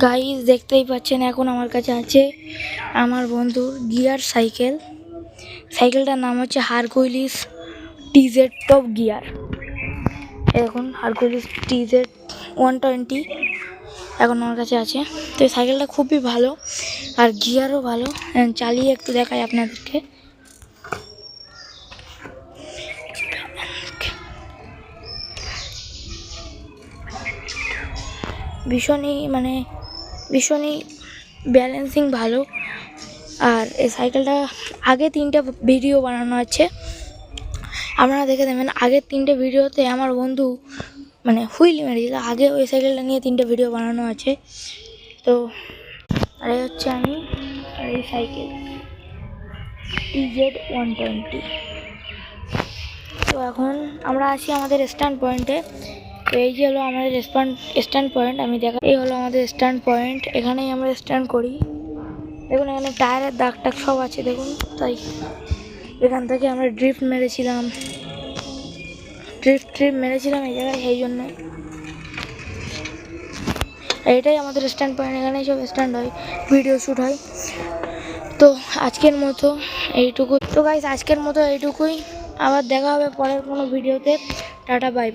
Guys দেখতেই পাচ্ছেন এখন আমার কাছে আছে আমার বন্ধুর গিয়ার সাইকেল। সাইকেলটার নাম হচ্ছে হারকুইলিস টিজেড টপ গিয়ার। এখন হারকুইলিস টিজেড 120 এখন আমার কাছে আছে। তো এই সাইকেলটা খুবই ভালো আর গিয়ারও ভালো। চালিয়ে একটু দেখাই আপনাদেরকে। ভীষণই ব্যালেন্সিং ভালো। আর এই সাইকেলটা আগে 3টে ভিডিও বানানো আছে, আপনারা দেখে দেবেন। আগের 3টে ভিডিওতে আমার বন্ধু হুইল মেরেছিল। আগে ওই সাইকেলটা নিয়ে 3টে ভিডিও বানানো আছে। তো আর এই হচ্ছে আমি আর এই সাইকেল টিজেড 120। তো এখন আমরা আসি আমাদের স্ট্যান্ড পয়েন্টে। তো এই যে হলো আমাদের স্ট্যান্ড পয়েন্ট, আমি দেখা এই হলো আমাদের স্ট্যান্ড পয়েন্ট। এখানেই আমরা স্ট্যান্ড করি। দেখুন এখানে টায়ারের দাগ টাগ সব আছে দেখুন। তাই এখান থেকে আমরা ড্রিফট মেরেছিলাম এই জায়গায়, এই জন্য এইটাই আমাদের স্ট্যান্ড পয়েন্ট। এখানেই সব স্ট্যান্ড হয়, ভিডিও শ্যুট হয়। তো আজকের মতো এইটুকু। তো গাইস আজকের মতো এইটুকুই। আবার দেখা হবে পরের কোনো ভিডিওতে। Tata bye bye.